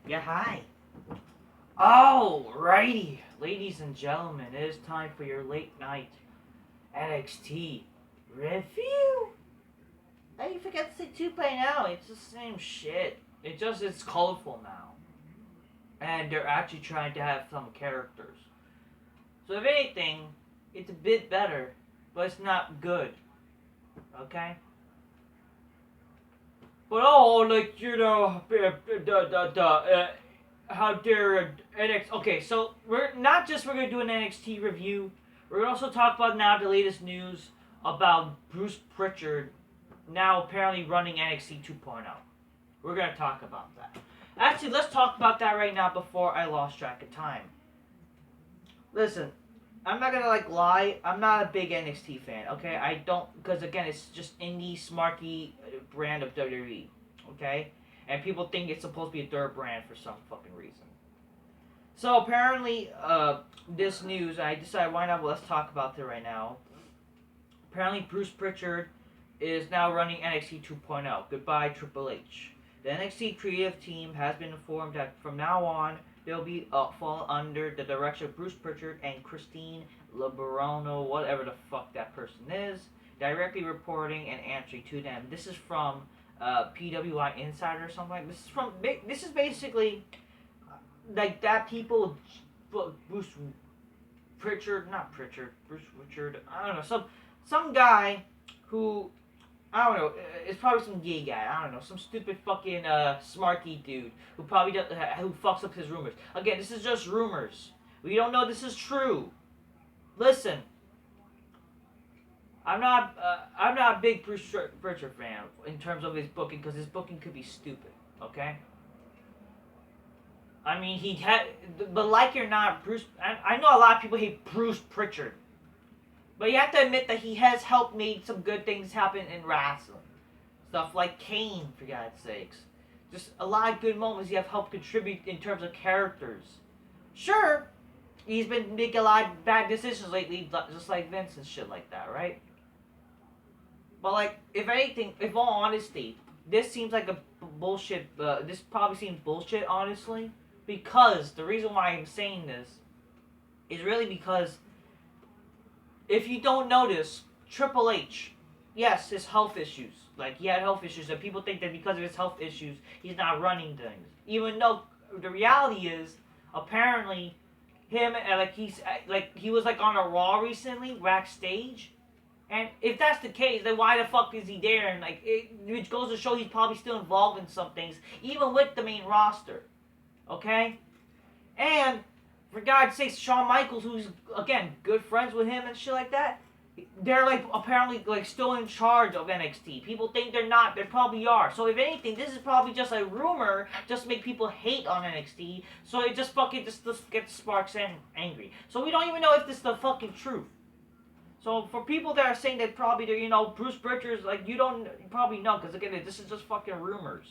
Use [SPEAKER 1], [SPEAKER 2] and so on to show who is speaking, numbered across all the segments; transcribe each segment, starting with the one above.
[SPEAKER 1] Yeah, hi. Alrighty, ladies and gentlemen, it is time for your late night NXT review. Hey, you forgot to say 2.0. It's the same shit. It's colorful now. And they're actually trying to have some characters. So if anything, it's a bit better, but it's not good. Okay? But how dare NXT? Okay, so we're gonna do an NXT review. We're gonna also talk about now the latest news about Bruce Prichard now apparently running NXT 2.0. We're gonna talk about that. Actually, let's talk about that right now before I lost track of time. Listen, I'm not gonna lie. I'm not a big NXT fan. Okay, I don't because again, it's just indie smarky brand of WWE. Okay, and people think it's supposed to be a dirt brand for some fucking reason. So apparently, this news, I decided why not? Well, let's talk about it right now. Apparently, Bruce Prichard is now running NXT 2.0. Goodbye, TripleH. The NXT creative team has been informed that from now on, they'll be fall under the direction of Bruce Prichard and Christine Liberano, whatever the fuck that person is, directly reporting and answering to them. This is from PWI Insider or something like this. This is basically like that people, Bruce Prichard, not Prichard, Bruce Richard. I don't know, some guy who I don't know. It's probably some gay guy. I don't know. Some stupid fucking smarky dude who probably who fucks up his rumors. Again, this is just rumors. We don't know this is true. Listen, I'm not a big Bruce Prichard fan in terms of his booking because his booking could be stupid. Okay. I mean, but like it or not, Bruce. I know a lot of people hate Bruce Prichard. But you have to admit that he has helped make some good things happen in wrestling. Stuff like Kane, for God's sakes. Just a lot of good moments he have helped contribute in terms of characters. Sure, he's been making a lot of bad decisions lately, just like Vince and shit like that, right? But like, if anything, if all honesty, this seems like a bullshit, this probably seems bullshit, honestly. Because, the reason why I'm saying this is really because if you don't notice, Triple H, yes, his health issues. Like, he had health issues, and people think that because of his health issues, he's not running things. Even though the reality is, apparently, him, he was, on a Raw recently, backstage. And if that's the case, then why the fuck is he there? And, which goes to show he's probably still involved in some things, even with the main roster. Okay? And for God's sakes, Shawn Michaels, who's, again, good friends with him and shit like that, they're, apparently, still in charge of NXT. People think they're not. They probably are. So, if anything, this is probably just a rumor just to make people hate on NXT. So, it just gets Sparks angry. So, we don't even know if this is the fucking truth. So, for people that are saying that probably they're, Bruce Prichard's, you probably know, because, again, this is just fucking rumors.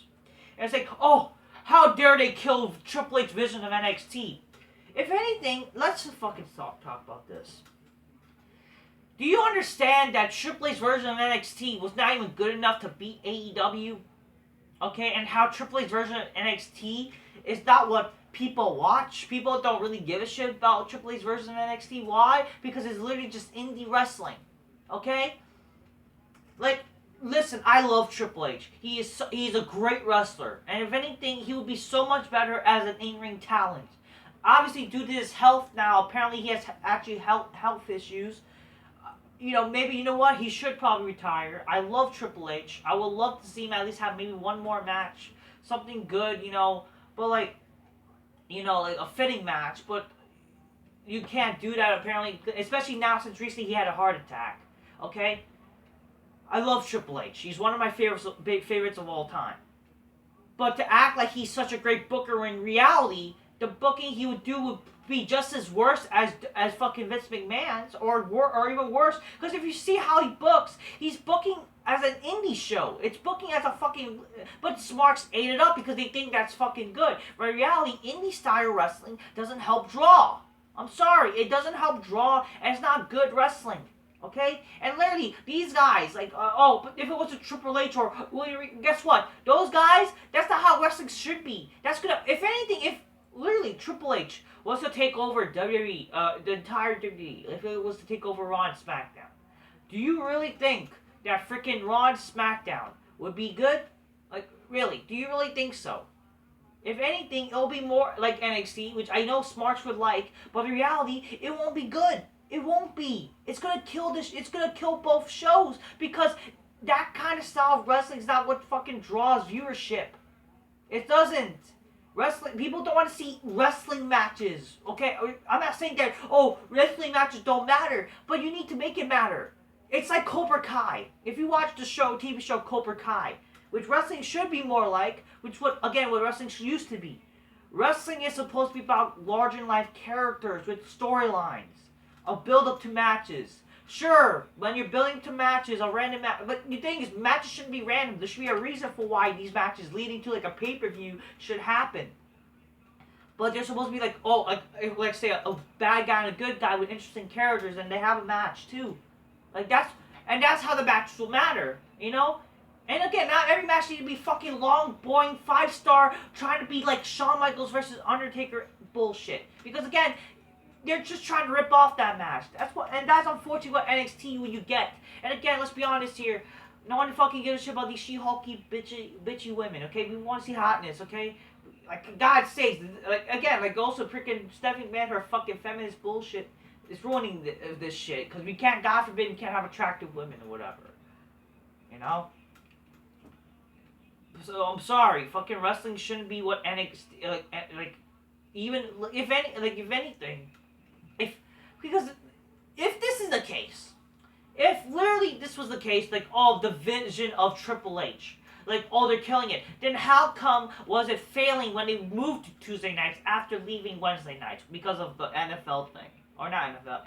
[SPEAKER 1] And it's like, oh, how dare they kill Triple H's vision of NXT? If anything, let's just fucking talk about this. Do you understand that Triple H's version of NXT was not even good enough to beat AEW? Okay, and how Triple H's version of NXT is not what people watch? People don't really give a shit about Triple H's version of NXT. Why? Because it's literally just indie wrestling. Okay? Listen, I love Triple H. He's a great wrestler. And if anything, he would be so much better as an in-ring talent. Obviously, due to his health now, apparently he has actually health issues. Maybe, what? He should probably retire. I love Triple H. I would love to see him at least have maybe one more match. Something good, but a fitting match. But you can't do that, apparently. Especially now, since recently he had a heart attack. Okay? I love Triple H. He's one of my favorites of all time. But to act like he's such a great booker in reality, the booking he would do would be just as worse as fucking Vince McMahon's, or even worse. Because if you see how he books, he's booking as an indie show. It's booking as a fucking... But Smarks ate it up because they think that's fucking good. But in reality, indie style wrestling doesn't help draw. I'm sorry, it doesn't help draw, and it's not good wrestling. Okay? And literally, these guys, like, but if it was a Triple H or, well, guess what? Those guys, that's not how wrestling should be. That's gonna, if anything, if literally Triple H was to take over WWE, the entire WWE, if it was to take over Raw and SmackDown, do you really think that freaking Raw and SmackDown would be good? Like, really? Do you really think so? If anything, it'll be more like NXT, which I know Smarts would like, but in reality, it won't be good. It won't be. It's gonna kill this. It's gonna kill both shows because that kind of style of wrestling is not what fucking draws viewership. It doesn't. Wrestling people don't want to see wrestling matches. Okay, I'm not saying that. Oh, wrestling matches don't matter, but you need to make it matter. It's like Cobra Kai. If you watch the show, TV show Cobra Kai, which wrestling should be more like, what wrestling used to be. Wrestling is supposed to be about larger-than-life characters with storylines, a build-up to matches. Sure, when you're building to matches, a random match, but the thing is, matches shouldn't be random. There should be a reason for why these matches leading to like a pay-per-view should happen. But they're supposed to be like, like say a bad guy and a good guy with interesting characters, and they have a match too. That's how the matches will matter, you know? And again, not every match needs to be fucking long, boring, 5-star, trying to be like Shawn Michaels versus Undertaker bullshit. Because again, they're just trying to rip off that match. That's unfortunately what NXT when you get. And again, let's be honest here. No one fucking gives a shit about these She-Hulky bitchy women, okay? We want to see hotness, okay? Like, God's sakes. Also freaking Stephanie McMahon, her fucking feminist bullshit is ruining this shit. Because God forbid, we can't have attractive women or whatever. You know? So I'm sorry, fucking wrestling shouldn't be what NXT because if this is the case, if literally this was the case, the vision of Triple H, they're killing it, then how come was it failing when they moved to Tuesday nights after leaving Wednesday nights because of the NFL thing, or not NFL,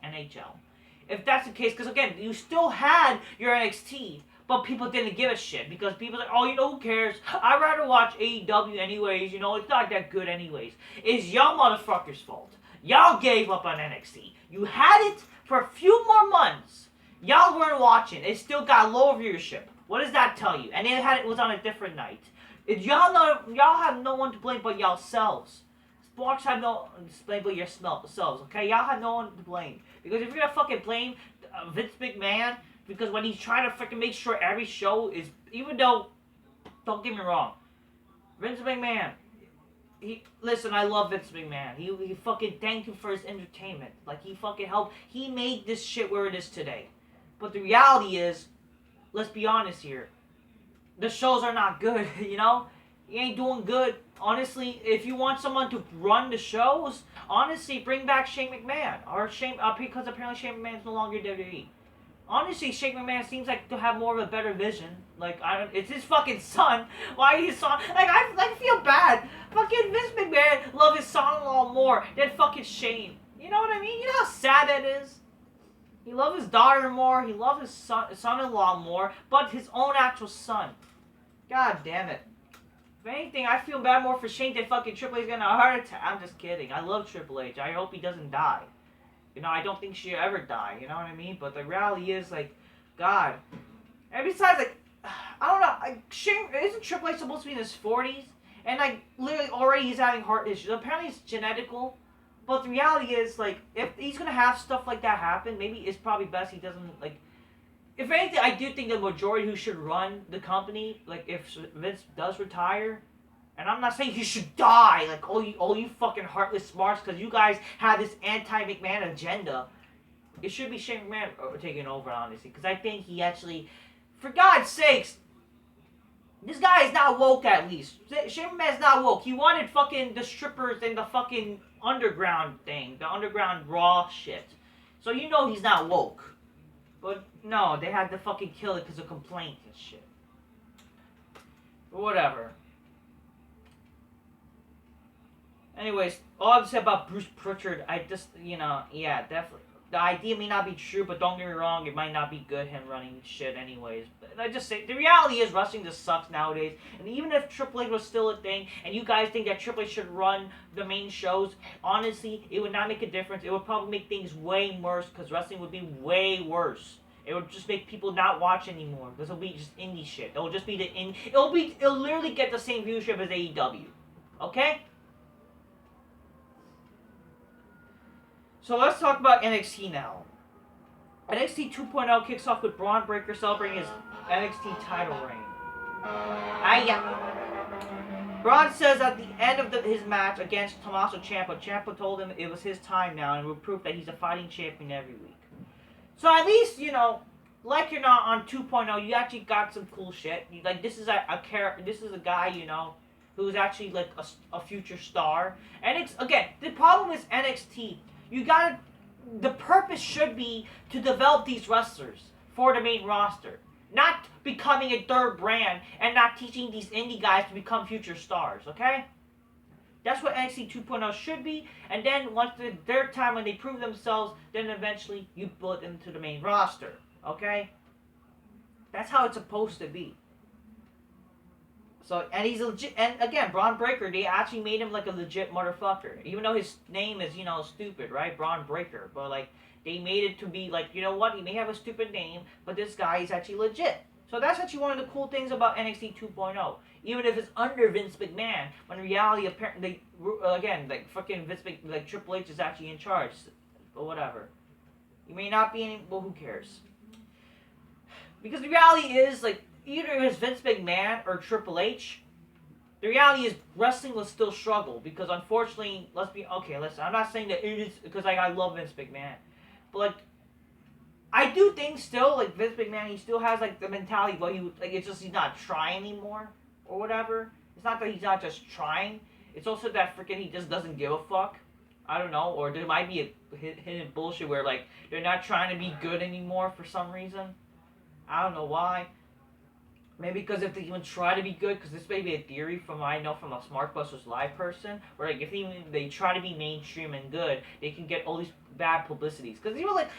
[SPEAKER 1] NHL? If that's the case, because again, you still had your NXT. But people didn't give a shit because people like, who cares? I'd rather watch AEW anyways, it's not that good anyways. It's y'all motherfuckers' fault. Y'all gave up on NXT. You had it for a few more months. Y'all weren't watching. It still got low viewership. What does that tell you? And it was on a different night. Y'all have no one to blame but yourselves. Sparks have no one to blame but yourselves, okay? Y'all have no one to blame. Because if you're gonna fucking blame Vince McMahon, because when he's trying to freaking make sure every show is, even though, don't get me wrong, Vince McMahon, I love Vince McMahon. He fucking thank you for his entertainment. He fucking helped. He made this shit where it is today. But the reality is, let's be honest here, the shows are not good, You ain't doing good. Honestly, if you want someone to run the shows, honestly, bring back Shane McMahon. Because apparently Shane McMahon's no longer WWE. Honestly, Shane McMahon seems like to have more of a better vision. It's his fucking son. Why his son? I feel bad. Fucking Vince McMahon love his son-in-law more than fucking Shane. You know what I mean? You know how sad that is? He loves his daughter more. He loves his son-in-law more. But his own actual son. God damn it. If anything, I feel bad more for Shane than fucking Triple H getting a heart attack. I'm just kidding. I love Triple H. I hope he doesn't die. I don't think she'll ever die, you know what I mean? But the reality is, God. And besides, I don't know, Shane, isn't Triple H supposed to be in his 40s? And, literally already he's having heart issues. Apparently it's genetical. But the reality is, if he's gonna have stuff like that happen, maybe it's probably best he doesn't, if anything, I do think the majority who should run the company, if Vince does retire, and I'm not saying he should die, all you fucking heartless smarts, because you guys have this anti-McMahon agenda. It should be Shane McMahon taking over, honestly, because I think he actually, for God's sakes, this guy is not woke at least. Shane McMahon's not woke. He wanted fucking the strippers and the fucking underground thing, the underground raw shit. So he's not woke. But no, they had to fucking kill it because of complaints and shit. But whatever. Anyways, all I've said about Bruce Prichard, I just, yeah, definitely. the idea may not be true, but don't get me wrong, it might not be good him running shit anyways. But I just say, the reality is wrestling just sucks nowadays. And even if TripleH was still a thing, and you guys think that TripleH should run the main shows, honestly, it would not make a difference. It would probably make things way worse, because wrestling would be way worse. It would just make people not watch anymore, because it'll be just indie shit. It'll just be it'll literally get the same viewership as AEW. Okay? So let's talk about NXT now. NXT 2.0 kicks off with Braun Breaker celebrating his NXT title reign. Braun says at the end of his match against Tommaso Ciampa, Ciampa told him it was his time now and would prove that he's a fighting champion every week. So at least, you know, like you're not on 2.0, you actually got some cool shit. Like, this is a guy, you know, who's actually like a future star. And it's, again, the problem is NXT. The purpose should be to develop these wrestlers for the main roster. Not becoming a third brand and not teaching these indie guys to become future stars, okay? That's what NXT 2.0 should be. And then once their time when they prove themselves, then eventually you build them to the main roster, okay? That's how it's supposed to be. So, and he's legit, and again, Braun Breaker, they actually made him like a legit motherfucker. Even though his name is, you know, stupid, right? Braun Breaker. But, like, they made it to be like, you know what? He may have a stupid name, but this guy is actually legit. So that's actually one of the cool things about NXT 2.0. Even if it's under Vince McMahon, when in reality, apparently, again, like, fucking like, Triple H is actually in charge. But whatever. He may not be any, well, who cares? Because the reality is, like, either it was Vince McMahon or Triple H, the reality is wrestling will still struggle because unfortunately, listen, I'm not saying that it is because I love Vince McMahon, but like I do think still like Vince McMahon, he still has like the mentality, but it's just he's not trying anymore or whatever. It's not that he's not just trying; it's also that freaking he just doesn't give a fuck. I don't know, or there might be a hidden bullshit where like they're not trying to be good anymore for some reason. I don't know why. Maybe because if they even try to be good, because this may be a theory from I know from a SmartBusters Live person, where like if they try to be mainstream and good, they can get all these bad publicities. Because even like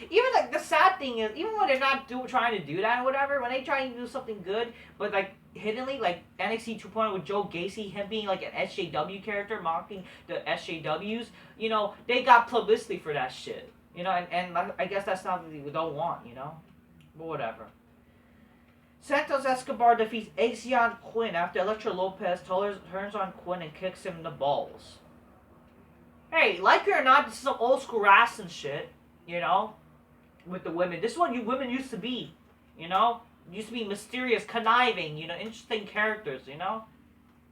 [SPEAKER 1] the sad thing is, even when they're not trying to do that or whatever, when they try to do something good, but like hiddenly, like NXT 2.0 with Joe Gacy, him being like an SJW character, mocking the SJWs, you know, they got publicity for that shit. You know, and I guess that's something we don't want, you know? But whatever. Santos Escobar defeats Axion Quinn after Elektra Lopez turns on Quinn and kicks him in the balls. Hey, like it or not, this is some old school wrestling shit, you know, with the women. This is what you women used to be, you know? Used to be mysterious, conniving, you know, interesting characters, you know?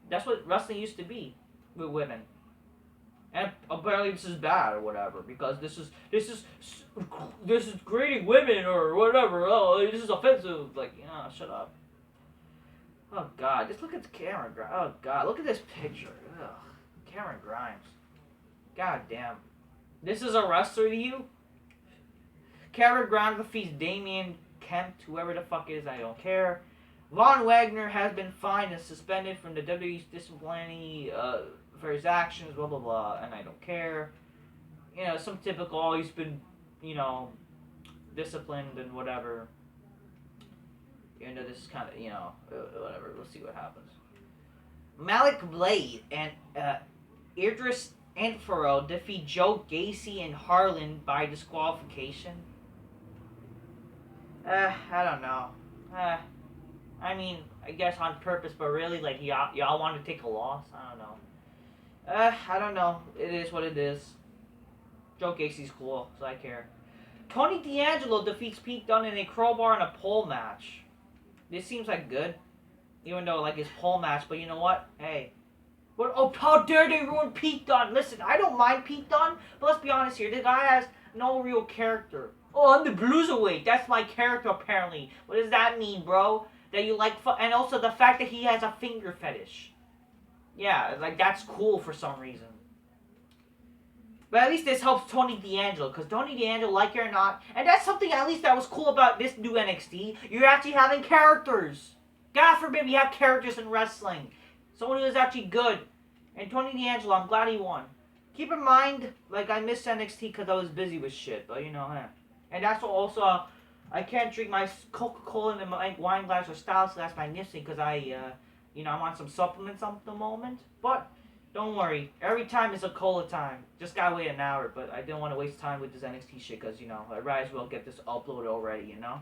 [SPEAKER 1] That's what wrestling used to be with women. And apparently this is bad or whatever, because this is grading women or whatever. Oh, this is offensive. Like, you know, shut up. Oh God, just look at the Cameron Grimes. Oh God, look at this picture. Ugh, Cameron Grimes. God damn. This is a wrestler to you? Cameron Grimes defeats Damian Kemp, whoever the fuck is, I don't care. Von Wagner has been fined and suspended from the WWE's disciplinary for his actions, blah blah blah, and I don't care. You know, some typical, he's been, you know, disciplined and whatever. You know, this is kind of, you know, whatever. We'll see what happens. Malik Blade and Idris Anfaro defeat Joe Gacy and Harlan by disqualification. I don't know. I mean, I guess on purpose, but really, like, y'all want to take a loss? I don't know. I don't know. It is what it is. Joe Gacy's cool, so I care. Tony D'Angelo defeats Pete Dunne in a crowbar and a pole match. This seems like good. Even though, like, it's pole match, but you know what? Hey. What? Oh, how dare they ruin Pete Dunne? Listen, I don't mind Pete Dunne, but let's be honest here. This guy has no real character. Oh, I'm the Bruiserweight. That's my character, apparently. What does that mean, bro? That you like... And also the fact that he has a finger fetish. Yeah, like, that's cool for some reason. But at least this helps Tony D'Angelo, because Tony D'Angelo, like it or not, and that's something at least that was cool about this new NXT, you're actually having characters. God forbid we have characters in wrestling. Someone who is actually good. And Tony D'Angelo, I'm glad he won. keep in mind, like, I missed NXT because I was busy with shit, but, you know, and that's also, I can't drink my Coca-Cola in my wine glass or Styles glass by Nipsey because you know, I'm on some supplements at the moment. But don't worry, every time is a cola time. Just gotta wait an hour, but I didn't want to waste time with this NXT shit because, you know, I might as well get this uploaded already, you know?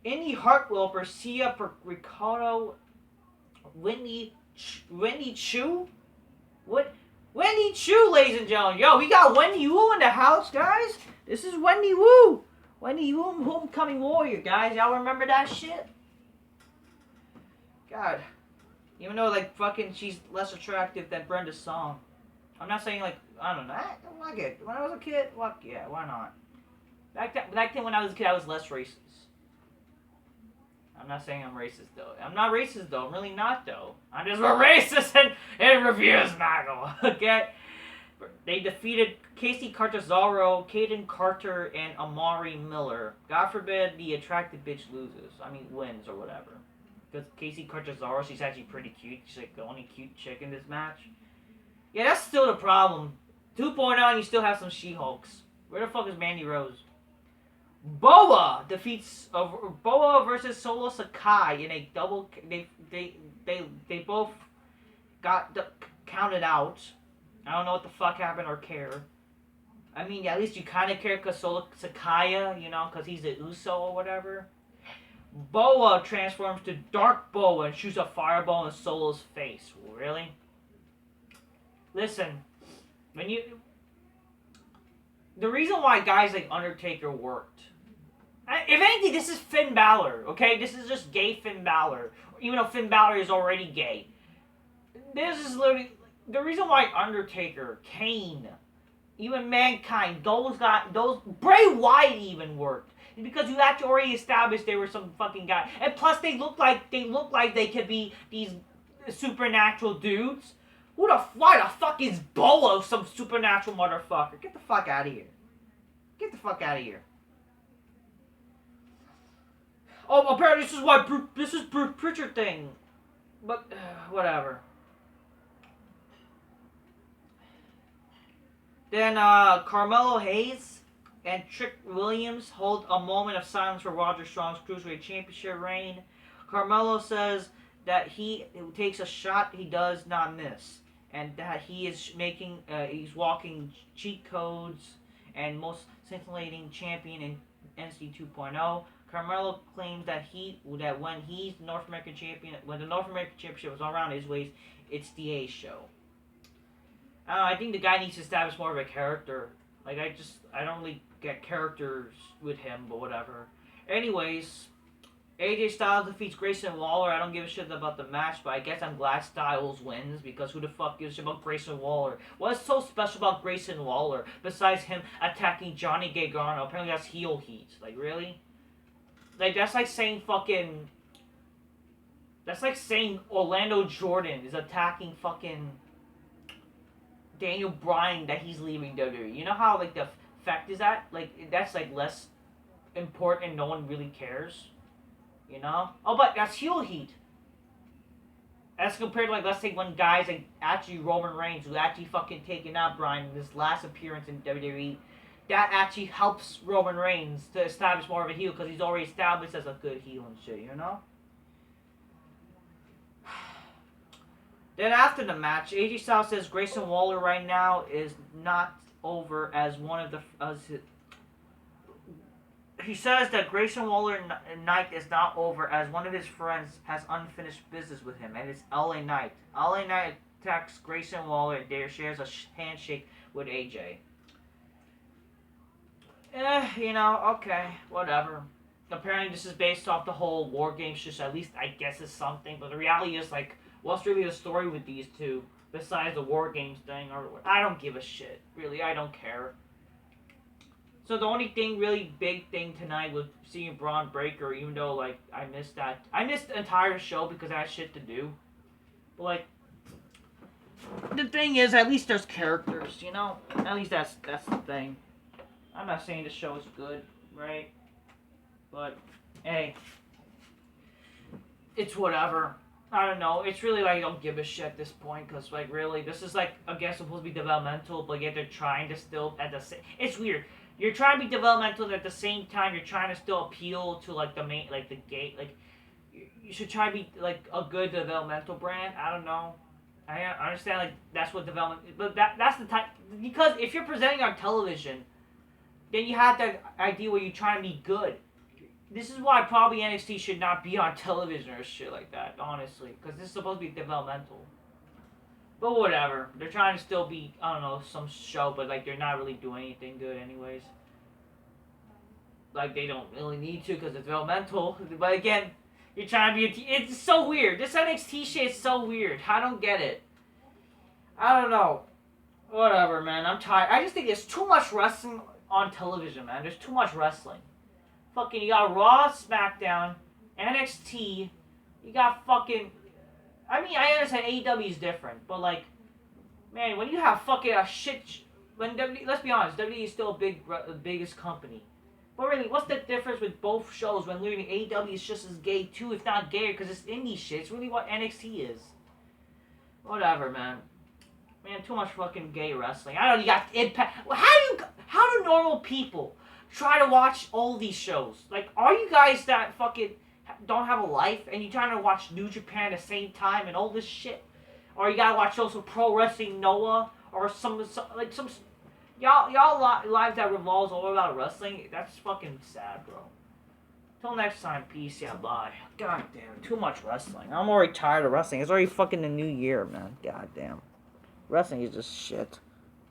[SPEAKER 1] Indie Heartwhelper, Sia Ricardo, Wendy Chu? What? Wendy Chu, ladies and gentlemen. Yo, we got Wendy Wu in the house, guys. This is Wendy Wu. Wendy Wu, Homecoming Warrior, guys. Y'all remember that shit? God. Even though, like, fucking, she's less attractive than Brenda Song. I'm not saying, like, I don't know. I like it. When I was a kid, fuck yeah, why not? Back then when I was a kid, I was less racist. I'm not saying I'm racist, though. I'm not racist, though. I'm really not, though. I'm just a racist and reviews Nagel, okay? They defeated Casey Cesaro, Caden Carter, and Amari Miller. God forbid the attractive bitch loses. I mean, wins or whatever. Because Casey Cesaro, she's actually pretty cute. She's like the only cute chick in this match. Yeah, that's still the problem. 2.0 and you still have some She-Hulks. Where the fuck is Mandy Rose? Boa defeats Boa versus Solo Sakai in a double. They both got counted out. I don't know what the fuck happened or care. I mean, at least you kind of care because Solo Sakai, you know, because he's the Uso or whatever. Boa transforms to Dark Boa and shoots a fireball in Solo's face. Really? Listen, the reason why guys like Undertaker worked. If anything, this is Finn Balor, okay? This is just gay Finn Balor. Even though Finn Balor is already gay. This is literally the reason why Undertaker, Kane, even Mankind, those Bray Wyatt even worked. Because you had to already establish they were some fucking guy. And plus they look like they could be these supernatural dudes. Why the fuck is Bolo some supernatural motherfucker? Get the fuck out of here. Get the fuck out of here. Oh, apparently this is Bruce Prichard thing. But, whatever. Then, Carmelo Hayes and Trick Williams hold a moment of silence for Roger Strong's Cruiserweight Championship reign. Carmelo says that he takes a shot he does not miss. And that he is he's walking cheat codes and most scintillating champion in NXT 2.0. Carmelo claims that when he's the North American champion, when the North American Championship was around his waist, it's the A show. I think the guy needs to establish more of a character. Like, I don't really get characters with him, but whatever. Anyways, AJ Styles defeats Grayson Waller. I don't give a shit about the match, but I guess I'm glad Styles wins, because who the fuck gives a shit about Grayson Waller? What's so special about Grayson Waller, besides him attacking Johnny Gargano? Apparently that's heel heat. Like, really? Like, that's like saying Orlando Jordan is attacking fucking Daniel Bryan that he's leaving WWE. You know how, like, the fact is that? Like, that's, like, less important and no one really cares. You know? Oh, but that's heel heat. As compared to, like, let's say when guys, like, actually Roman Reigns, who actually fucking taken out Bryan in his last appearance in WWE, that actually helps Roman Reigns to establish more of a heel, because he's already established as a good heel and shit, you know? Then after the match, AJ Styles says Grayson Waller right now is not over as one of the... he says that Grayson Waller night is not over as one of his friends has unfinished business with him, and it's LA Knight. LA Knight attacks Grayson Waller and Dare shares a handshake with AJ. You know, okay, whatever. Apparently this is based off the whole War Games shit, so at least I guess it's something, but the reality is, like, what's really the story with these two, besides the War Games thing, or I don't give a shit, really, I don't care. So the only really big thing tonight was seeing Braun Breaker, even though, like, I missed that. I missed the entire show because I had shit to do. But, like, the thing is, at least there's characters, you know? At least that's the thing. I'm not saying the show is good, right? But, hey, it's whatever. I don't know. It's really like I don't give a shit at this point because like really this is like again supposed to be developmental, but yet they're trying to still at the same. It's weird. You're trying to be developmental and at the same time you're trying to still appeal to like the main like the gate like you should try to be like a good developmental brand. I don't know. I understand like that's what development, but that's the type because if you're presenting on television, then you have that idea where you're trying to be good. This is why probably NXT should not be on television or shit like that, honestly, because this is supposed to be developmental. But whatever, they're trying to still be I don't know some show, but like they're not really doing anything good anyways. Like they don't really need to because it's developmental. But again, you're trying to be. It's so weird. This NXT shit is so weird. I don't get it. I don't know. Whatever, man. I'm tired. I just think there's too much wrestling on television, man. There's too much wrestling. Fucking, you got Raw, SmackDown, NXT. You got fucking. I mean, I understand AEW is different, but like, man, when you have fucking a shit. When let's be honest, WWE is still the biggest company. But really, what's the difference with both shows when literally AEW is just as gay too, if not gayer, because it's indie shit. It's really what NXT is. Whatever, man. Man, too much fucking gay wrestling. I don't know, you got Impact. How do normal people try to watch all these shows? Like, are you guys that fucking don't have a life and you trying to watch New Japan at the same time and all this shit? Or you gotta watch also Pro Wrestling Noah or some y'all lives that revolves all about wrestling. That's fucking sad, bro. Till next time, peace. Yeah, bye. God damn, too much wrestling. I'm already tired of wrestling. It's already fucking the new year, man. God damn. Wrestling is just shit.